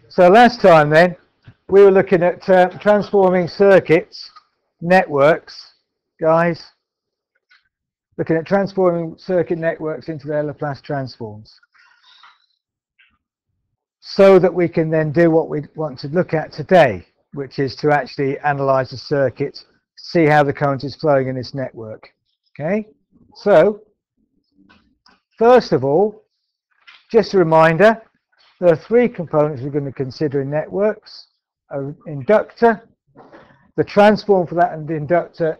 So last time then, we were looking at transforming circuits, networks, guys. Looking at transforming circuit networks into their Laplace transforms. So that we can then do what we want to look at today, which is to actually analyze the circuit, see how the current is flowing in this network. Okay, so first of all, just a reminder, there are three components we're going to consider in networks. An inductor, the transform for that and the inductor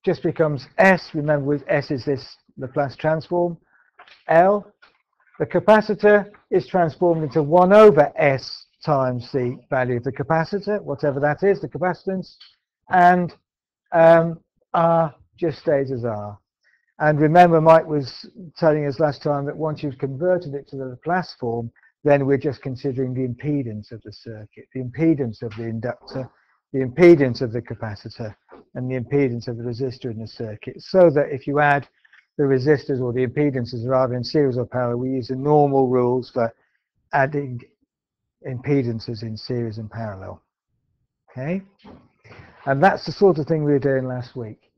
just becomes S. Remember, with S is this Laplace transform. L, the capacitor is transformed into 1 over S times the value of the capacitor, whatever that is, the capacitance, and R just stays as R. And remember, Mike was telling us last time that once you've converted it to the Laplace form, then we're just considering the impedance of the circuit, the impedance of the inductor, the impedance of the capacitor, and the impedance of the resistor in the circuit. So that if you add the resistors or the impedances rather in series or parallel, we use the normal rules for adding impedances in series and parallel. Okay? And that's the sort of thing we were doing last week.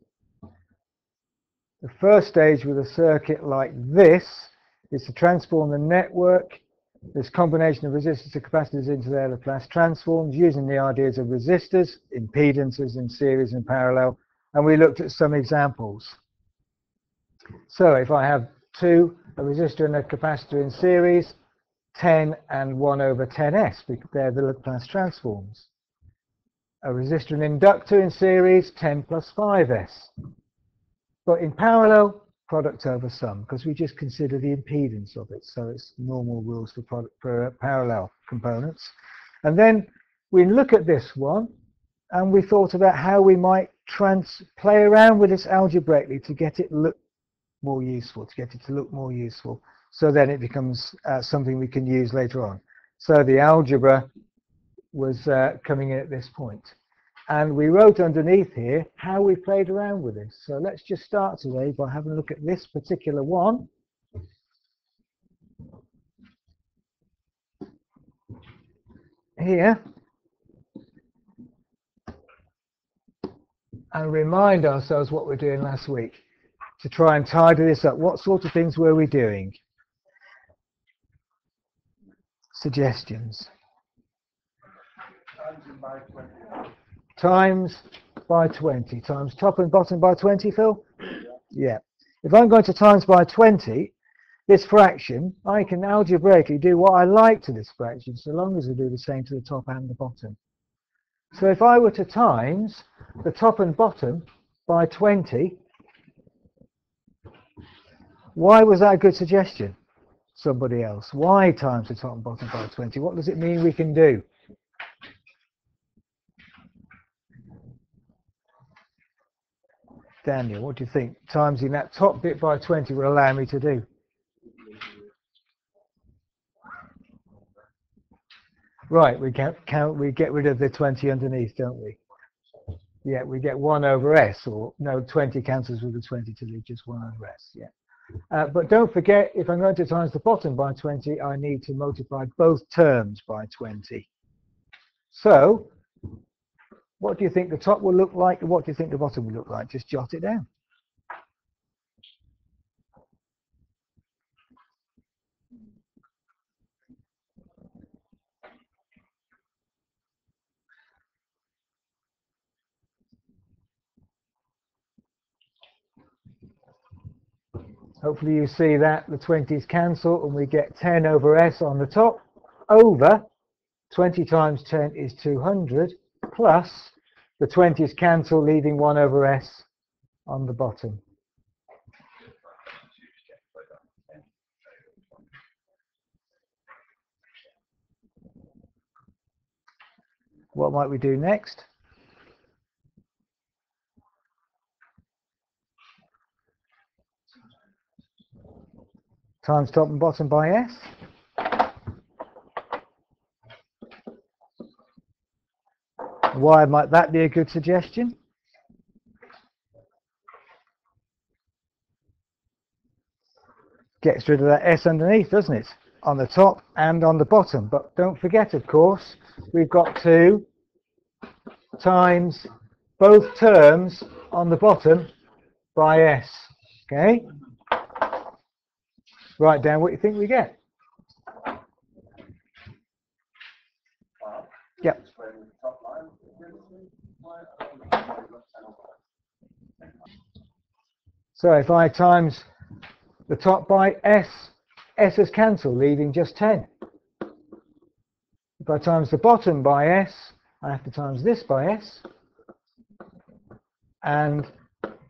The first stage with a circuit like this is to transform the network, this combination of resistors and capacitors, into their Laplace transforms using the ideas of resistors, impedances in series and parallel, and we looked at some examples. So if I have a resistor and a capacitor in series, 10 and 1 over 10s, they're the Laplace transforms. A resistor and inductor in series, 10 plus 5s. But in parallel, product over sum, because we just consider the impedance of it. So it's normal rules for parallel components. And then we look at this one, and we thought about how we might play around with this algebraically to get it look more useful, So then it becomes something we can use later on. So the algebra was coming in at this point. And we wrote underneath here how we played around with this. So let's just start today by having a look at this particular one. Here. And remind ourselves what we're doing last week to try and tidy this up. What sort of things were we doing? Suggestions. Times by 20. Times top and bottom by 20, Phil? Yeah. If I'm going to times by 20, this fraction, I can algebraically do what I like to this fraction, so long as I do the same to the top and the bottom. So if I were to times the top and bottom by 20, why was that a good suggestion? Somebody else. Why times the top and bottom by 20? What does it mean we can do? Daniel, what do you think? Timesing that top bit by 20 will allow me to do. Right, we get rid of the 20 underneath, don't we? Yeah, we get 1 over s, or no, 20 cancels with the 20 to leave just 1 over s. Yeah. But don't forget, if I'm going to times the bottom by 20, I need to multiply both terms by 20. So, what do you think the top will look like, and what do you think the bottom will look like? Just jot it down. Hopefully you see that the 20s cancel and we get 10 over s on the top over 20 times 10 is 200 plus the 20s cancel, leaving 1 over s on the bottom. What might we do next? Times top and bottom by s. Why might that be a good suggestion? Gets rid of that s underneath, doesn't it? on the top and on the bottom. But don't forget, of course, we've got to times both terms on the bottom by s. Okay? Write down what you think we get. Yep. So if I times the top by s, s is cancelled, leaving just 10. If I times the bottom by s, I have to times this by s, and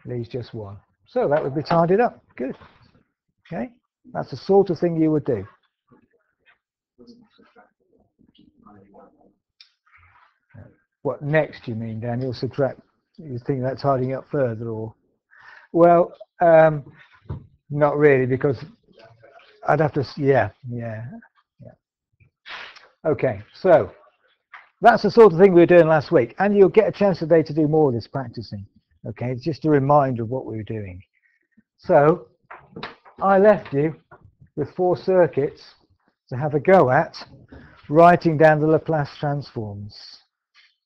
leaves just 1. So that would be tidied up. Good. Okay, that's the sort of thing you would do. What next, you mean, Daniel? Subtract? You think that's tidying up further, or? Well, not really, because I'd have to. Yeah. Okay, so that's the sort of thing we were doing last week, and you'll get a chance today to do more of this practicing. Okay, it's just a reminder of what we were doing. So I left you with 4 circuits to have a go at writing down the Laplace transforms.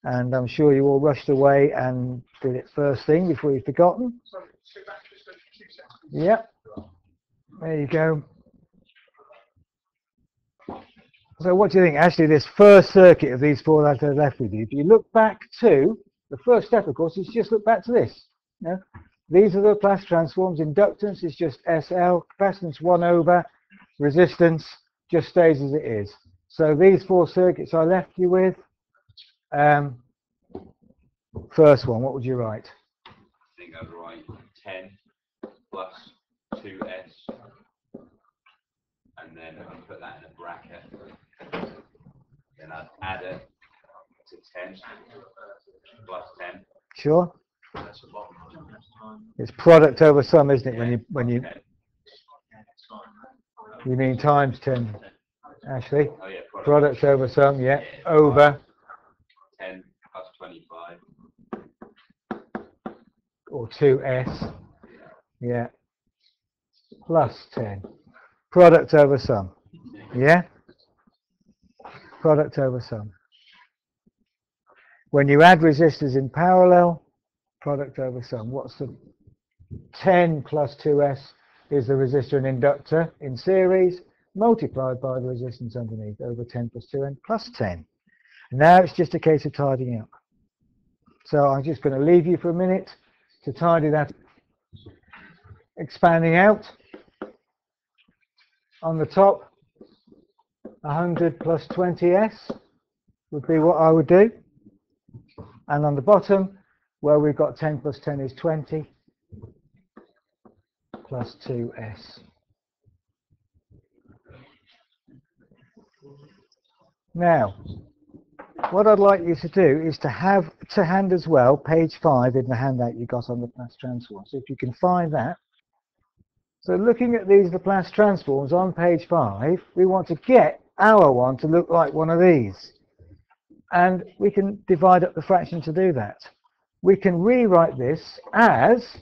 And I'm sure you all rushed away and did it first thing before you've forgotten. Yep. There you go. So what do you think? Actually, this first circuit of these 4 that are left with you, if you look back to, the first step, of course, is just look back to this. You know? These are the Laplace transforms. Inductance is just SL. Capacitance 1 over. Resistance just stays as it is. So these 4 circuits I left you with. First one, what would you write? I think I'd write 10 plus 2s, and then I'd put that in a bracket. Then I'd add it to 10 plus 10. Sure. It's product over sum, isn't it? Yeah. When you mean times 10, Ashley? Oh, yeah, Product over sum, yeah. Over 10 plus 25. Or 2s, yeah. Plus 10. Product over sum, yeah. Product over sum. When you add resistors in parallel, product over sum. What's the 10 plus 2s is the resistor and inductor in series, multiplied by the resistance underneath, over 10 plus 2n plus 10. Now it's just a case of tidying up. So I'm just going to leave you for a minute to tidy that. Expanding out. On the top, 100 plus 20s would be what I would do. And on the bottom, where we've got 10 plus 10 is 20 plus 2s. Now, what I'd like you to do is to have to hand as well page 5 in the handout you got on the Laplace transform. So if you can find that. So looking at these Laplace transforms on page 5, we want to get our one to look like one of these. And we can divide up the fraction to do that. We can rewrite this as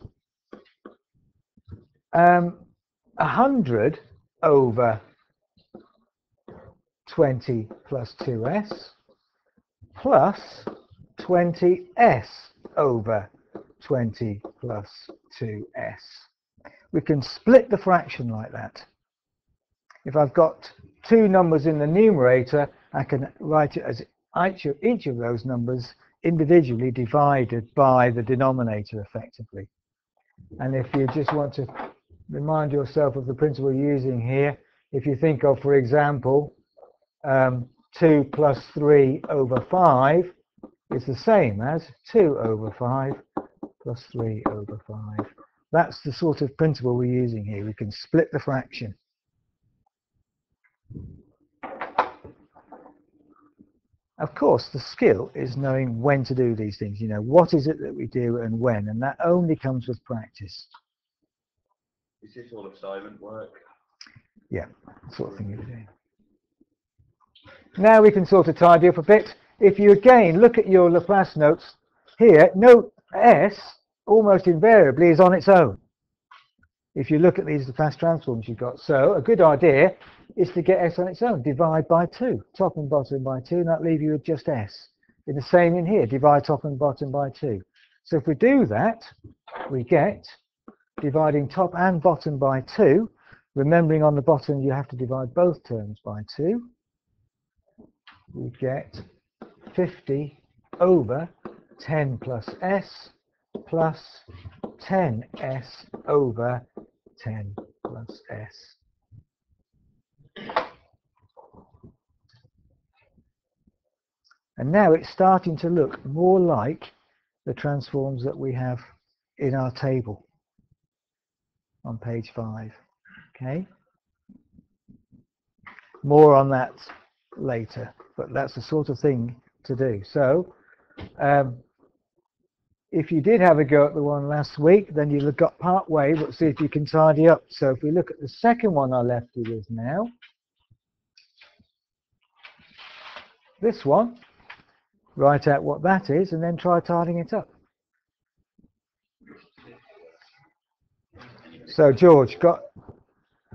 100 over 20 plus 2s plus 20s over 20 plus 2s. We can split the fraction like that. If I've got 2 numbers in the numerator, I can write it as each of those numbers individually divided by the denominator effectively. And if you just want to remind yourself of the principle you're using here, if you think of, for example, 2 plus 3 over 5 is the same as 2 over 5 plus 3 over 5. That's the sort of principle we're using here. We can split the fraction. Of course, the skill is knowing when to do these things. You know, what is it that we do and when, and that only comes with practice. Is this all assignment work? Yeah, sort of thing you're doing. Now we can sort of tidy up a bit. If you again look at your Laplace notes here, note S almost invariably is on its own. if you look at these Laplace transforms you've got. So a good idea is to get S on its own. Divide by 2, top and bottom by 2, and that leave you with just S. In the same in here, divide top and bottom by 2. So if we do that, we get, dividing top and bottom by 2, remembering on the bottom you have to divide both terms by 2, we get 50 over 10 plus S plus 10S over 10 plus S. And now it's starting to look more like the transforms that we have in our table on page 5. Okay? More on that later, but that's the sort of thing to do. So, if you did have a go at the one last week, then you'll have got part way, but see if you can tidy up. So if we look at the second one I left you with now, this one, write out what that is and then try tidying it up. So George, got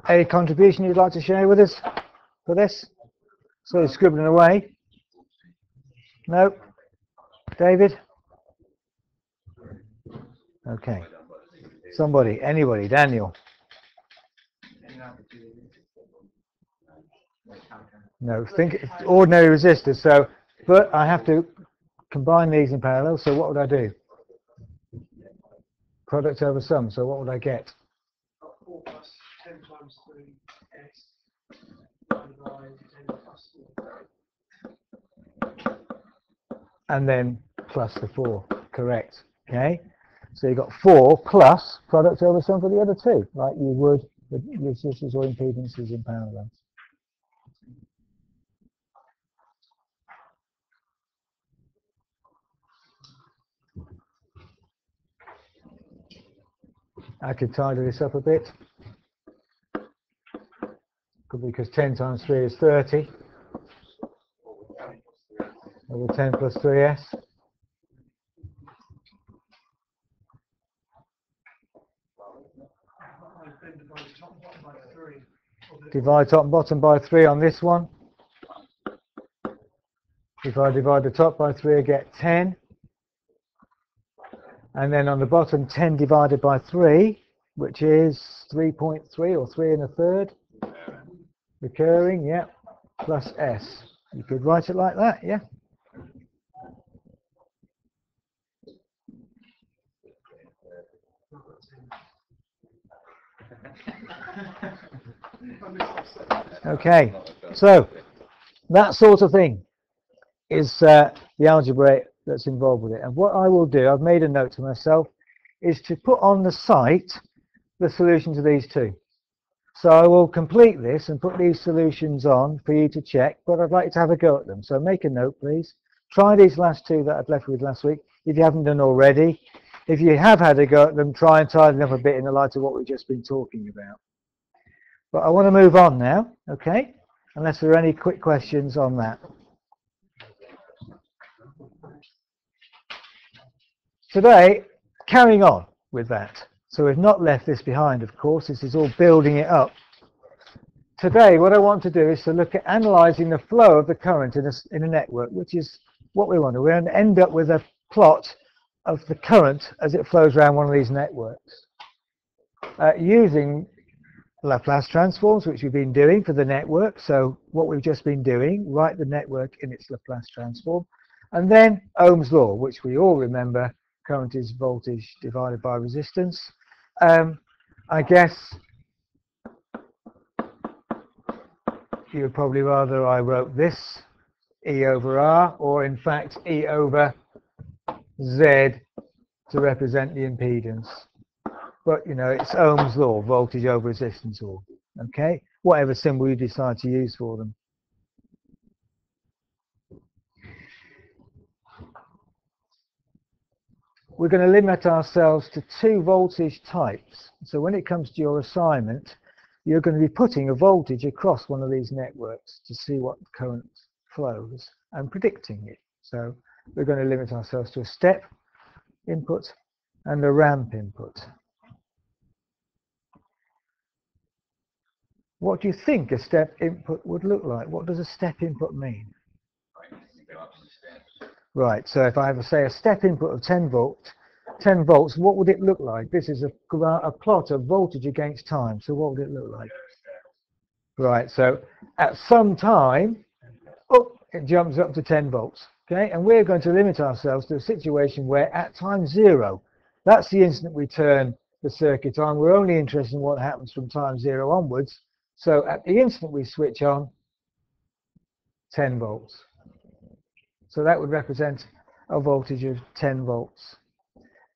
a contribution you'd like to share with us for this? So you're scribbling away. No? David? Okay. Somebody, anybody, Daniel? No, think it's ordinary resistors. So, but I have to combine these in parallel. So what would I do? Product over sum. So what would I get? 4 plus 10 times 3s divided by 10 plus 4. And then plus the 4. Correct. Okay. So you've got 4 plus product over sum for the other two, like you would with resistors or impedances in parallel. I could tidy this up a bit. Because 10 times 3 is 30. Over 10 plus 3s. Divide top and bottom by 3 on this one. If I divide the top by 3, I get 10. And then on the bottom, 10 divided by 3, which is 3.3 or 3 1/3. Recurring, yeah, plus S. You could write it like that, yeah? Okay, so that sort of thing is the algebra that's involved with it. And what I will do, I've made a note to myself, is to put on the site the solution to these two. So I will complete this and put these solutions on for you to check, but I'd like you to have a go at them. So make a note, please. Try these last two that I've left with last week, if you haven't done already. If you have had a go at them, try and tidy them up a bit in the light of what we've just been talking about. But I want to move on now, okay? Unless there are any quick questions on that. Today, carrying on with that. So we've not left this behind, of course. This is all building it up. Today, what I want to do is to look at analysing the flow of the current in a network, which is what we want to. We're going to end up with a plot of the current as it flows around one of these networks. Using Laplace transforms, which we've been doing for the network. So what we've just been doing, write the network in its Laplace transform. And then Ohm's law, which we all remember, current is voltage divided by resistance. I guess you would probably rather I wrote this, E over R, or in fact E over Z to represent the impedance. But, you know, it's Ohm's law, voltage over resistance law. Okay? Whatever symbol you decide to use for them. We're going to limit ourselves to 2 voltage types. So when it comes to your assignment, you're going to be putting a voltage across one of these networks to see what current flows and predicting it. So we're going to limit ourselves to a step input and a ramp input. what do you think a step input would look like? What does a step input mean? Right, so if I have, say, a step input of 10 volts, what would it look like? This is a plot of voltage against time, so what would it look like? Right, so at some time, oh, it jumps up to 10 volts, okay? And we're going to limit ourselves to a situation where at time 0, that's the instant we turn the circuit on. We're only interested in what happens from time 0 onwards. So at the instant we switch on, 10 volts. So that would represent a voltage of 10 volts.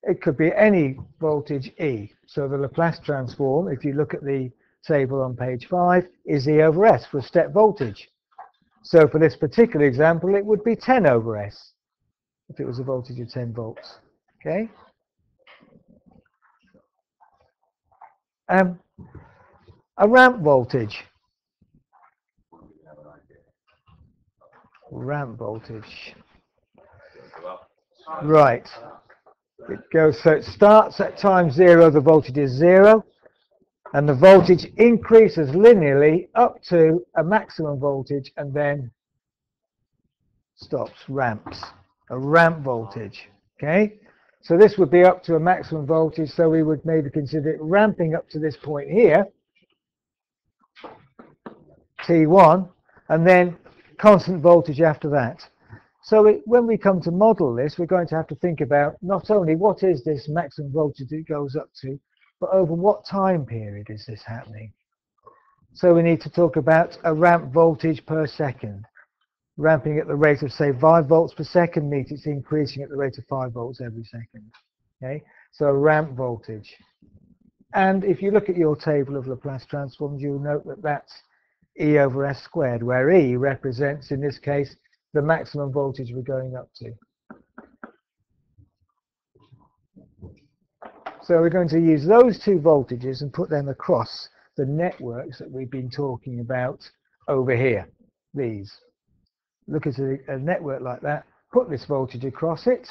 It could be any voltage E. So the Laplace transform, if you look at the table on page 5, is E over S for step voltage. So for this particular example, it would be 10 over S if it was a voltage of 10 volts. Okay. A ramp voltage. Ramp voltage. Right. It goes, so it starts at time 0, the voltage is 0, and the voltage increases linearly up to a maximum voltage and then stops, ramps. A ramp voltage. Okay? So this would be up to a maximum voltage, so we would maybe consider it ramping up to this point here, T1, and then constant voltage after that. So when we come to model this, we're going to have to think about not only what is this maximum voltage it goes up to, but over what time period is this happening. So we need to talk about a ramp voltage per second. Ramping at the rate of, say, 5 volts per second means it's increasing at the rate of 5 volts every second. Okay, so ramp voltage. And if you look at your table of Laplace transforms, you'll note that that's E over S squared, where E represents, in this case, the maximum voltage we're going up to. So we're going to use those two voltages and put them across the networks that we've been talking about over here. These. Look at a network like that, put this voltage across it,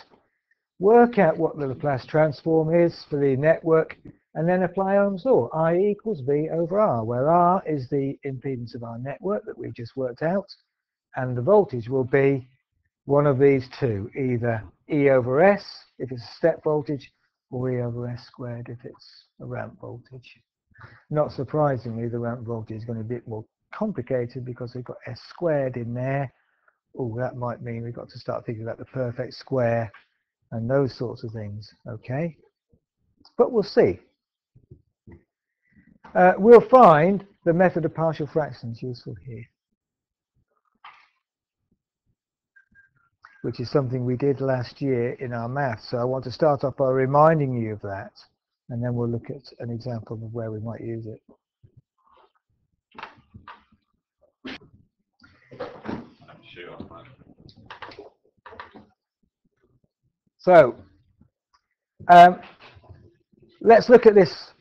work out what the Laplace transform is for the network, and then apply Ohm's law, I equals V over R, where R is the impedance of our network that we've just worked out, and the voltage will be one of these two, either E over S if it's a step voltage, or E over S squared if it's a ramp voltage. Not surprisingly, the ramp voltage is going to be a bit more complicated because we've got S squared in there. Oh, that might mean we've got to start thinking about the perfect square and those sorts of things, okay? But we'll see. We'll find the method of partial fractions useful here, which is something we did last year in our maths. So I want to start off by reminding you of that, and then we'll look at an example of where we might use it. So let's look at this.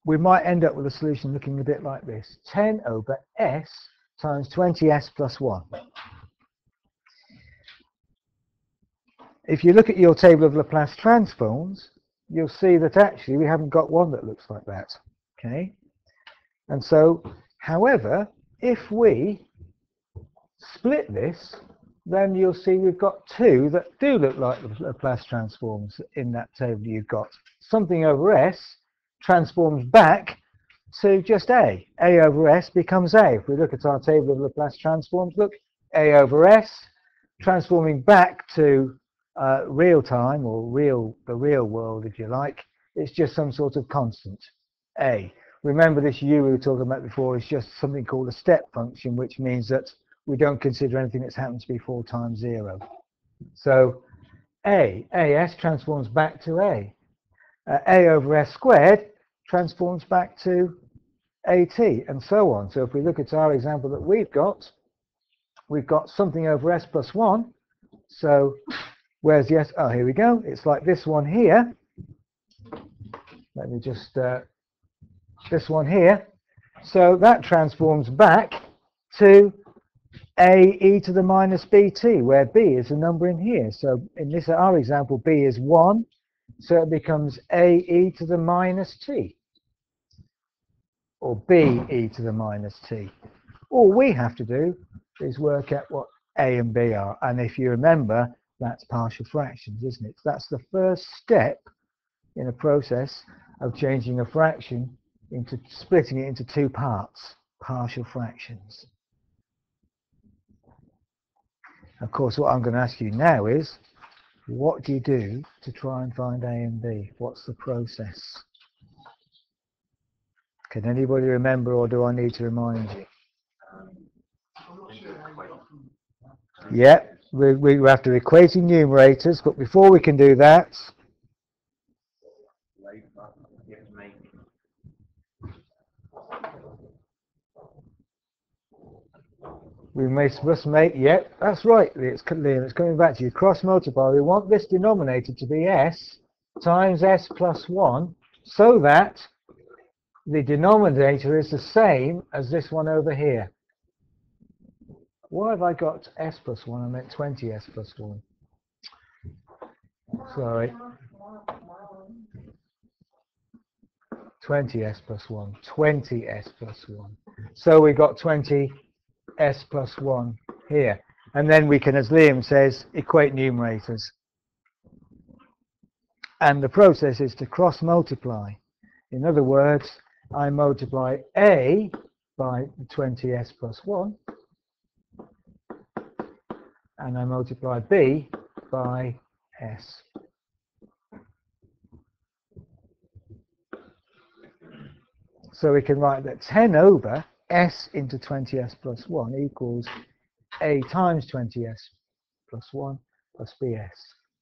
We might end up with a solution looking a bit like this. 10 over S times 20S plus 1. If you look at your table of Laplace transforms, you'll see that actually we haven't got one that looks like that. Okay? And so, however, if we split this, then you'll see we've got two that do look like the Laplace transforms in that table you've got. Something over S transforms back to just A. A over S becomes A. If we look at our table of Laplace transforms, look, A over S transforming back to real time, or the real world, if you like. It's just some sort of constant, A. Remember, this U we were talking about before is just something called a step function, which means that we don't consider anything that's happened to be 4 times 0. So AS transforms back to A. A over S squared transforms back to AT, and so on. So if we look at our example that we've got something over S plus 1. So where's the S? Oh, here we go. It's like this one here. Let me just, this one here. So that transforms back to A e to the minus bt, where b is a number in here. So in this, our example, b is 1. So it becomes A e to the minus t. or b e to the minus t. All we have to do is work out what a and b are. And if you remember, that's partial fractions, isn't it? That's the first step in a process of changing a fraction into splitting it into two parts, partial fractions. Of course, what I'm going to ask you now is, what do you do to try and find a and b? What's the process? Can anybody remember, or do I need to remind you? Yeah, we have to equating numerators, but before we can do that, we must make, yep, that's right, Liam, it's coming back to you. Cross multiply. We want this denominator to be s times s plus 1, so that the denominator is the same as this one over here. Why have I got s plus 1? I meant 20s plus 1. Sorry. 20s plus 1. 20s plus 1. So we got 20s plus 1 here. And then we can, as Liam says, equate numerators. And the process is to cross multiply. In other words, I multiply a by 20s plus 1, and I multiply b by s. So we can write that 10 over s into 20s plus 1 equals a times 20s plus 1 plus bs,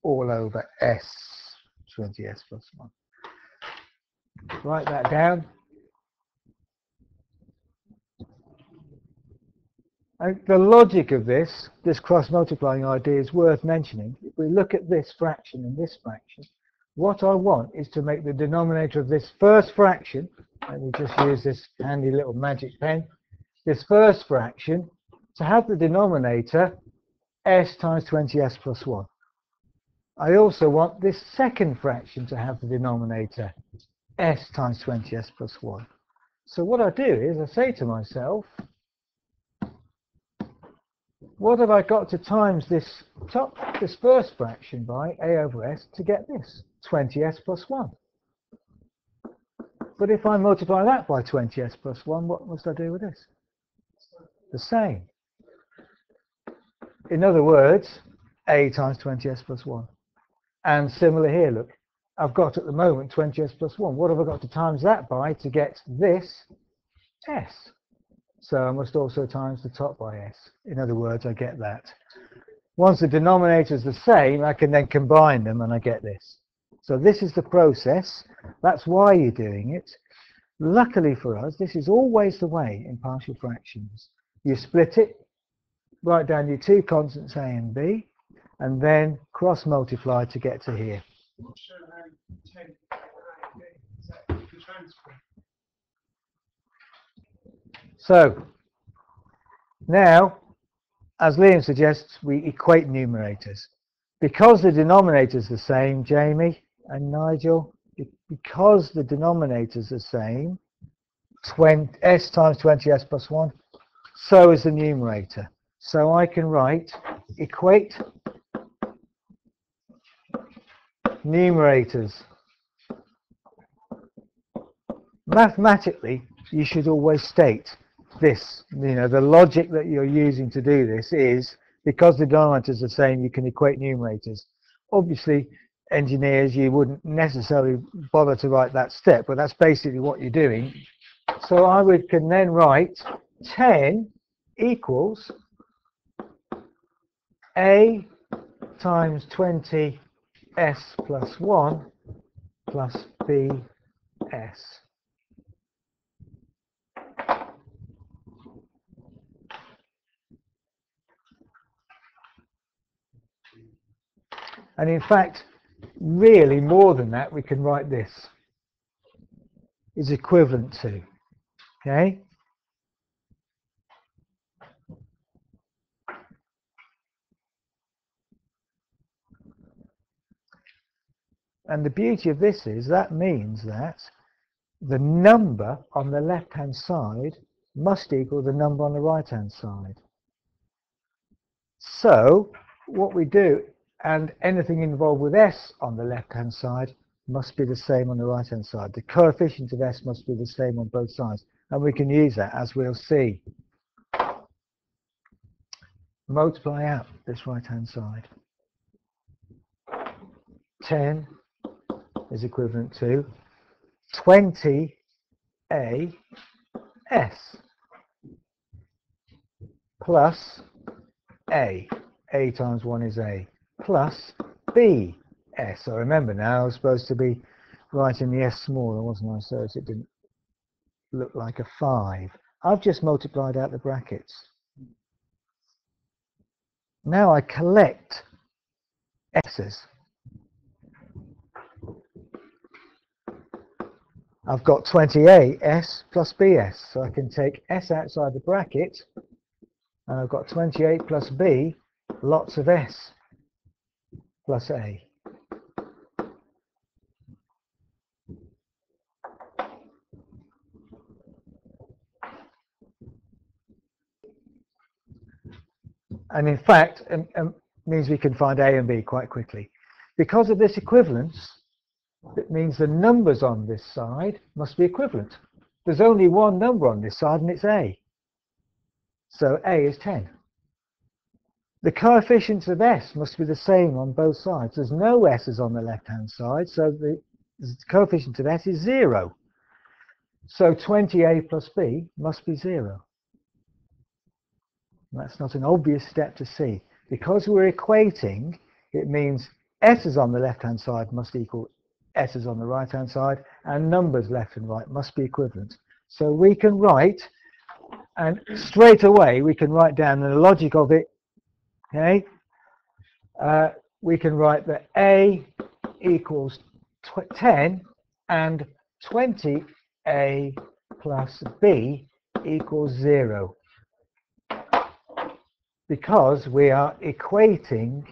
all over s 20s plus 1. Write that down. And the logic of this cross-multiplying idea is worth mentioning. If we look at this fraction and this fraction, what I want is to make the denominator of this first fraction, let me just use this handy little magic pen, this first fraction, to have the denominator s times 20s plus 1. I also want this second fraction to have the denominator s times 20s plus 1. So what I do is I say to myself, what have I got to times this first fraction by a over s to get this 20s plus 1? But if I multiply that by 20s plus 1, what must I do with this? The same. In other words, a times 20s plus 1. And similar here, look, I've got at the moment 20s plus 1. What have I got to times that by to get this s? So I must also times the top by s. In other words, I get that. Once the denominator is the same, I can then combine them and I get this. So this is the process. That's why you're doing it. Luckily for us, this is always the way in partial fractions. You split it, write down your two constants a and b, and then cross multiply to get to here. So now, as Liam suggests, we equate numerators. Because the denominator is the same, Jamie and Nigel, because the denominator is the same, s times 20s plus 1, so is the numerator. So I can write equate numerators. Mathematically, you should always state this. The logic that you're using to do this is because the denominator is the same, you can equate numerators. Obviously, engineers, you wouldn't necessarily bother to write that step, but that's basically what you're doing. So I can then write 10 equals a times 20s plus 1 plus bs. And in fact, really more than that, we can write this is equivalent to, okay? And the beauty of this is that means that the number on the left-hand side must equal the number on the right-hand side. So what we do, and anything involved with s on the left-hand side must be the same on the right-hand side. The coefficient of s must be the same on both sides. And we can use that, as we'll see. Multiply out this right-hand side. 10 is equivalent to 20 a s plus a times 1 is a, plus b s. So remember now I was supposed to be writing the s smaller, wasn't I, so it didn't look like a 5. I've just multiplied out the brackets. Now I collect s's. I've got 20a s plus bs, so I can take s outside the bracket, and I've got 28 plus b, lots of s plus a. And in fact, means we can find a and b quite quickly. Because of this equivalence, it means the numbers on this side must be equivalent. There's only one number on this side, and it's a. So a is 10. The coefficients of s must be the same on both sides. There's no s's on the left-hand side, so the coefficient of s is 0. So 20a plus b must be 0. That's not an obvious step to see. Because we're equating, it means s's on the left-hand side must equal s's on the right-hand side, and numbers left and right must be equivalent. So we can write, and straight away we can write down the logic of it. Okay, we can write that a equals 10 and 20a plus b equals 0. Because we are equating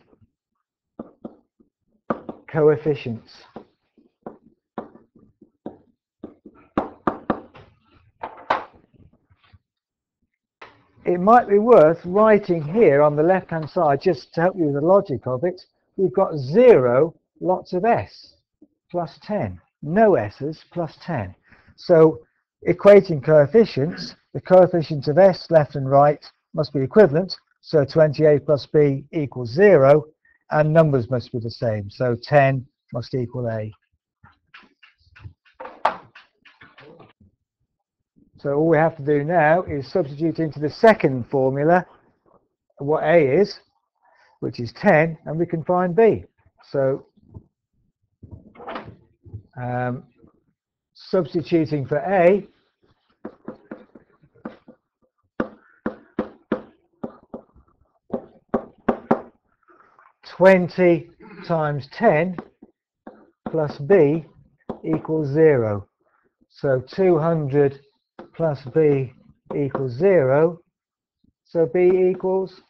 coefficients. It might be worth writing here on the left-hand side, just to help you with the logic of it, we've got 0, lots of s, plus 10. No s's, plus 10. So equating coefficients, the coefficients of s left and right must be equivalent. So 20a plus b equals 0, and numbers must be the same. So 10 must equal a. So all we have to do now is substitute into the second formula what a is, which is 10, and we can find b. So substituting for a, (20 times 10 plus b equals 0. So 200 plus b equals 0. So b equals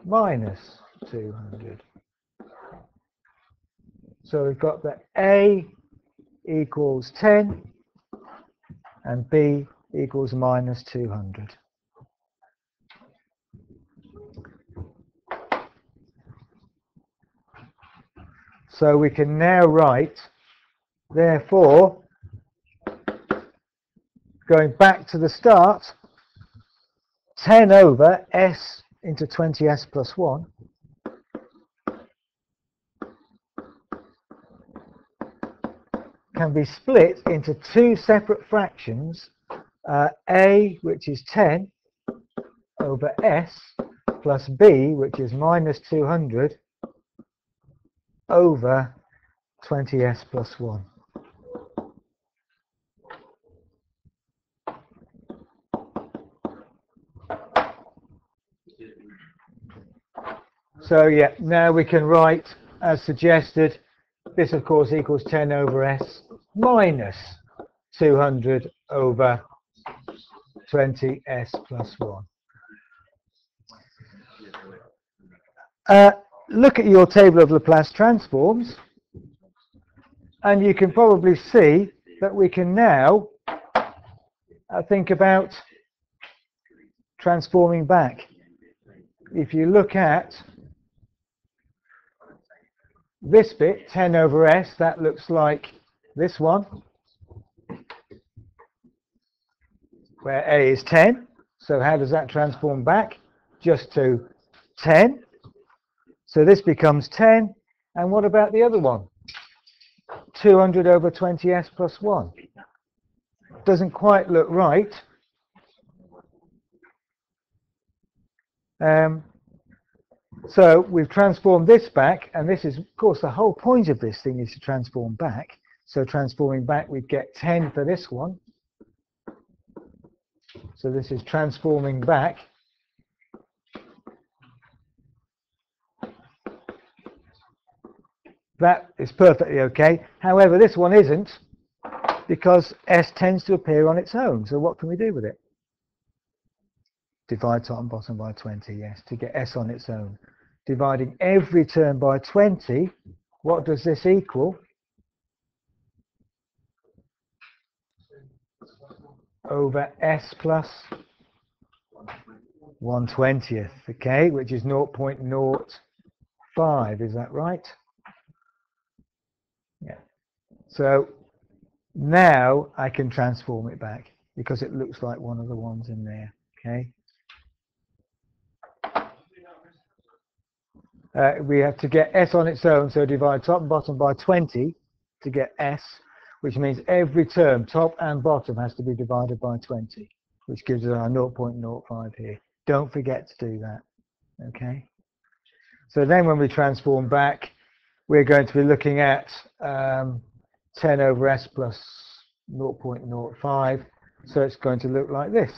minus 200. So we've got that a equals 10 and b equals minus 200. So we can now write, therefore, going back to the start, 10 over s into 20s plus 1 can be split into two separate fractions, a, which is 10 over s, plus b, which is minus 200 over 20s plus 1. So yeah, now we can write, as suggested, this of course equals 10 over s minus 200 over 20s plus 1. Look at your table of Laplace transforms. And you can probably see that we can now think about transforming back. If you look at this bit, 10 over s, that looks like this one, where a is 10. So how does that transform back? Just to 10. So this becomes 10. And what about the other one? 200 over 20s plus 1. Doesn't quite look right. So we've transformed this back, and this is, of course, the whole point of this thing is to transform back. So transforming back, we'd get 10 for this one. So this is transforming back. That is perfectly okay. However, this one isn't, because s tends to appear on its own. So what can we do with it? Divide top and bottom by 20, yes, to get s on its own. Dividing every term by 20, what does this equal? Over s plus 1/20th, okay, which is 0.05, is that right? Yeah. So now I can transform it back because it looks like one of the ones in there, okay? We have to get s on its own, so divide top and bottom by 20 to get s, which means every term, top and bottom, has to be divided by 20, which gives us our 0.05 here. Don't forget to do that, okay? So then when we transform back, we're going to be looking at 10 over s plus 0.05, so it's going to look like this,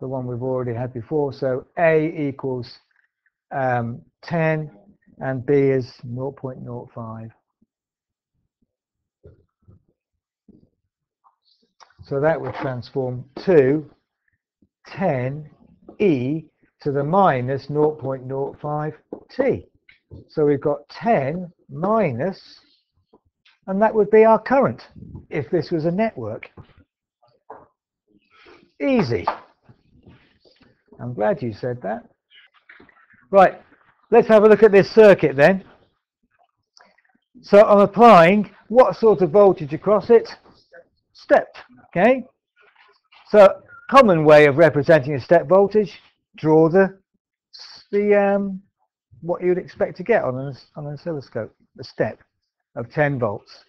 the one we've already had before. So a equals 10 and b is 0.05. So that would transform to 10e to the minus 0.05t. So we've got 10 minus, and that would be our current if this was a network. Easy. I'm glad you said that. Right, let's have a look at this circuit then. So I'm applying what sort of voltage across it? Stepped, okay? So common way of representing a step voltage, draw the what you'd expect to get on an oscilloscope, a step of 10 volts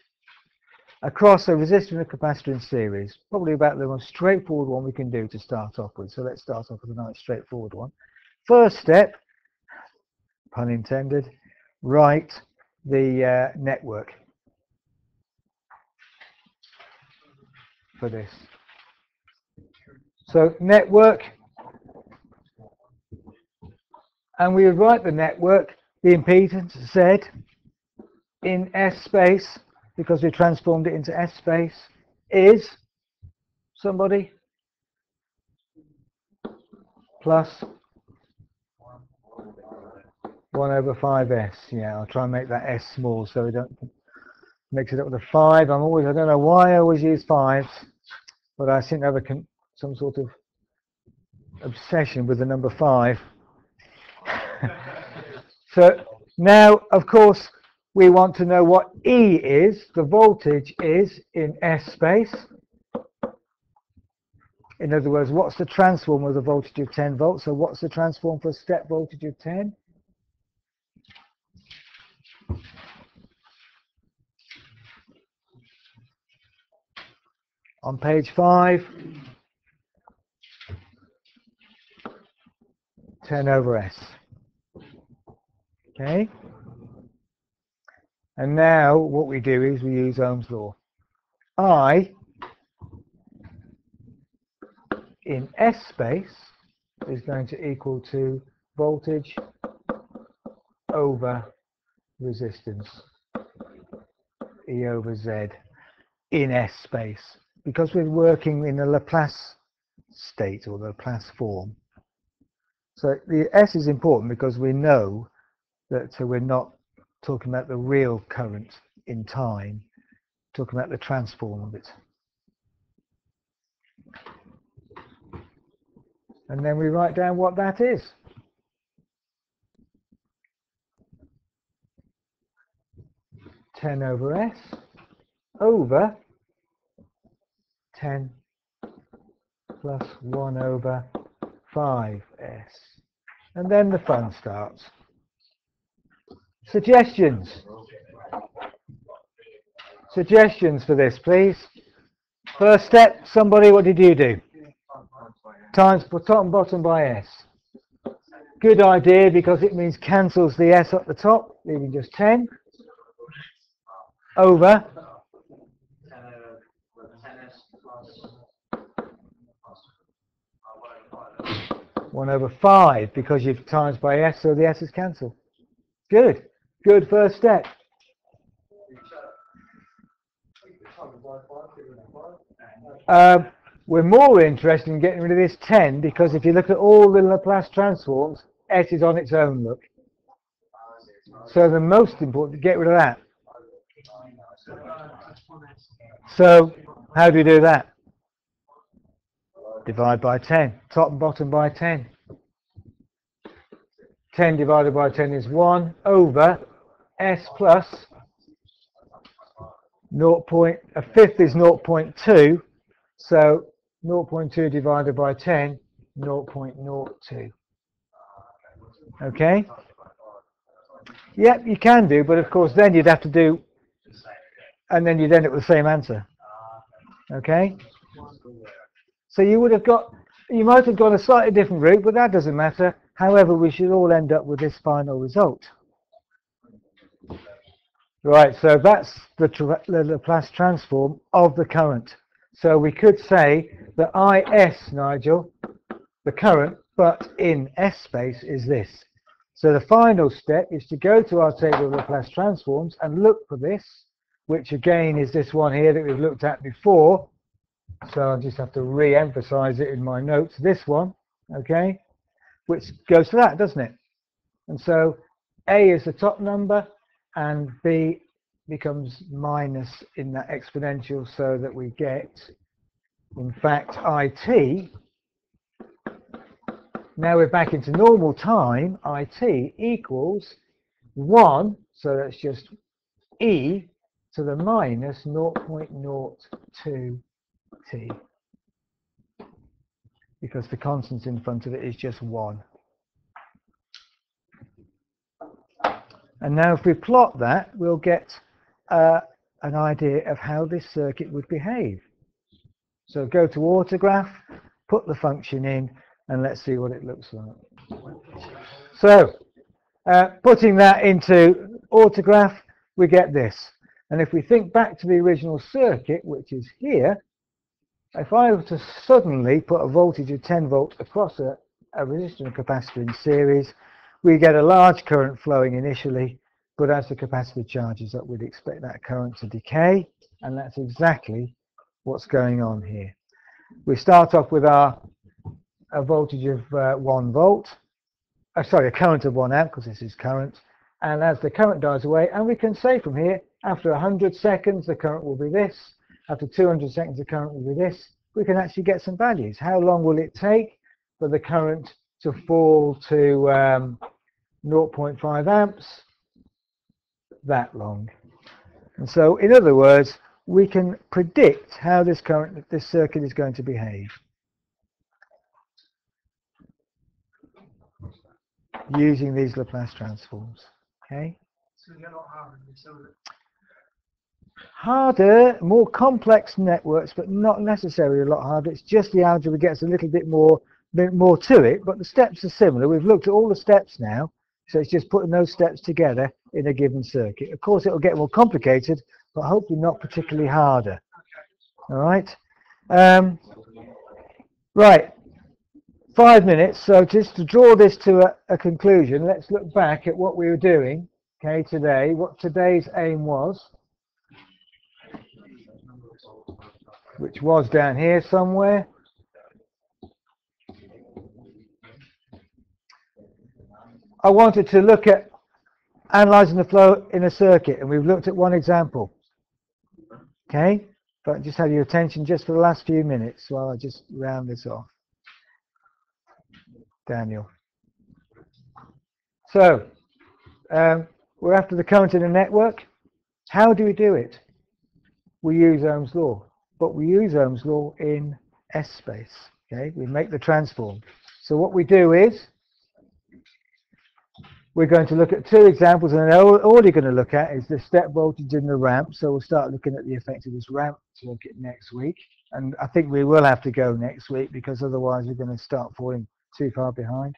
across a resistor and a capacitor in series. Probably about the most straightforward one we can do to start off with. So let's start off with a nice straightforward one. First step, pun intended, write the network for this. So network, and we would write the network, the impedance Z in S space, because we transformed it into S space, is, somebody? Plus 1 over 5S. Yeah, I'll try and make that S small so we don't mix it up with a 5. I don't know why I always use 5s, but I seem to have some sort of obsession with the number 5. So now, of course, we want to know what E is, the voltage is in S space. In other words, what's the transform of the voltage of 10 volts? So what's the transform for a step voltage of 10? On page 5, 10 over S. Okay? And now what we do is we use Ohm's law. I in S space is going to equal to voltage over resistance, E over Z, in S space, because we're working in the Laplace state or the Laplace form. So the S is important because we know that we're not talking about the real current in time, talking about the transform of it. And then we write down what that is. (10/s) over 10 plus 1/5s. And then the fun starts. Suggestions. Suggestions for this, please. First step, somebody, what did you do? Times top and bottom by s. Good idea, because it means cancels the s at the top, leaving just 10 over 1/5, because you've times by s, so the s is cancelled. Good. Good first step. We're more interested in getting rid of this 10, because if you look at all the Laplace transforms, s is on its own, look. So the most important, get rid of that. So how do we do that? Divide by 10, top and bottom by 10. 10 divided by 10 is 1 over s plus a fifth is 0.2, so 0.2 divided by 10, 0.02. Okay? Yep, you can do, but of course then you'd have to do, and then you'd end up with the same answer. Okay? So you would have got, you might have gone a slightly different route, but that doesn't matter. However, we should all end up with this final result. Right, so that's the Laplace transform of the current. So we could say that IS, Nigel, the current, but in S space, is this. So the final step is to go to our table of Laplace transforms and look for this, which again is this one here that we've looked at before. So I'll just have to re-emphasize it in my notes, this one, okay, which goes to that, doesn't it? And so A is the top number, and B becomes minus in that exponential, so that we get, in fact, IT. Now we're back into normal time. IT equals 1, so that's just e to the minus 0.02t, because the constant in front of it is just 1. And now if we plot that, we'll get an idea of how this circuit would behave. So go to autograph, put the function in, and let's see what it looks like. So putting that into autograph, we get this. And if we think back to the original circuit, which is here, if I were to suddenly put a voltage of 10 volt across a resistor and capacitor in series, we get a large current flowing initially, but as the capacitor charges up, we'd expect that current to decay, and that's exactly what's going on here. We start off with a voltage of 1 volt, sorry, a current of 1 amp, because this is current, and as the current dies away, and we can say from here, after 100 seconds the current will be this, after 200 seconds the current will be this, we can actually get some values. How long will it take for the current to fall to 0.5 amps? That long. And so, in other words, we can predict how this circuit is going to behave using these Laplace transforms. Okay. So you get a lot harder than this, isn't it? Harder, more complex networks, but not necessarily a lot harder. It's just the algebra gets a little bit more to it, but the steps are similar. We've looked at all the steps now, so it's just putting those steps together in a given circuit. Of course, it'll get more complicated, but hopefully not particularly harder. All right. Right. 5 minutes. So just to draw this to a conclusion, let's look back at what we were doing, okay, today, what today's aim was, which was down here somewhere. I wanted to look at analyzing the flow in a circuit, and we've looked at one example. Okay, but just have your attention just for the last few minutes while I just round this off. Daniel. So, we're after the current in a network. How do we do it? We use Ohm's law, but we use Ohm's law in S space. Okay, we make the transform. So what we do is we're going to look at two examples, and all you're going to look at is the step voltage in the ramp. So we'll start looking at the effect of this ramp circuit next week, and I think we will have to go next week because otherwise we're going to start falling too far behind.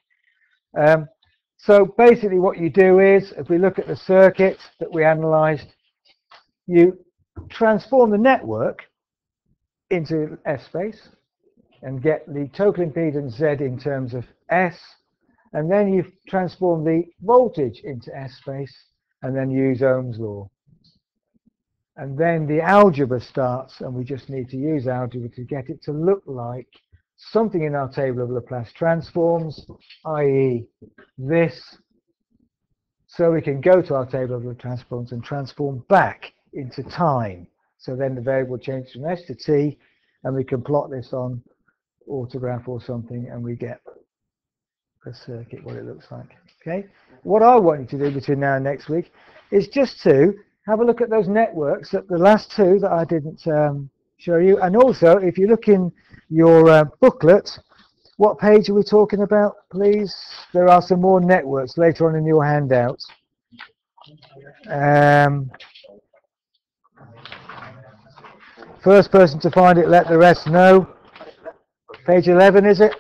So basically what you do is, if we look at the circuit that we analysed, you transform the network into S space and get the total impedance Z in terms of S, and then you transform the voltage into S space and then use Ohm's law. And then the algebra starts, and we just need to use algebra to get it to look like something in our table of Laplace transforms, i.e. this. So we can go to our table of Laplace transforms and transform back into time. So then the variable changes from S to T, and we can plot this on autograph or something, and we get a circuit, what it looks like. Okay. What I want you to do between now and next week is just to have a look at those networks, at the last two that I didn't show you, and also if you look in your booklet, what page are we talking about, please? There are some more networks later on in your handout. First person to find it, let the rest know. Page 11, is it?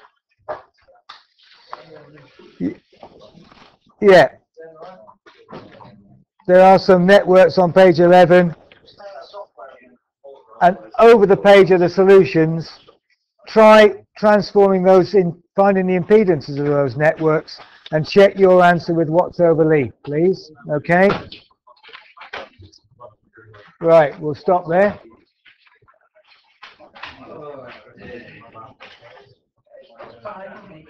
Yeah. There are some networks on page 11. And over the page of the solutions, try transforming those in, finding the impedances of those networks, and check your answer with what's overleaf, please. Okay? Right, we'll stop there.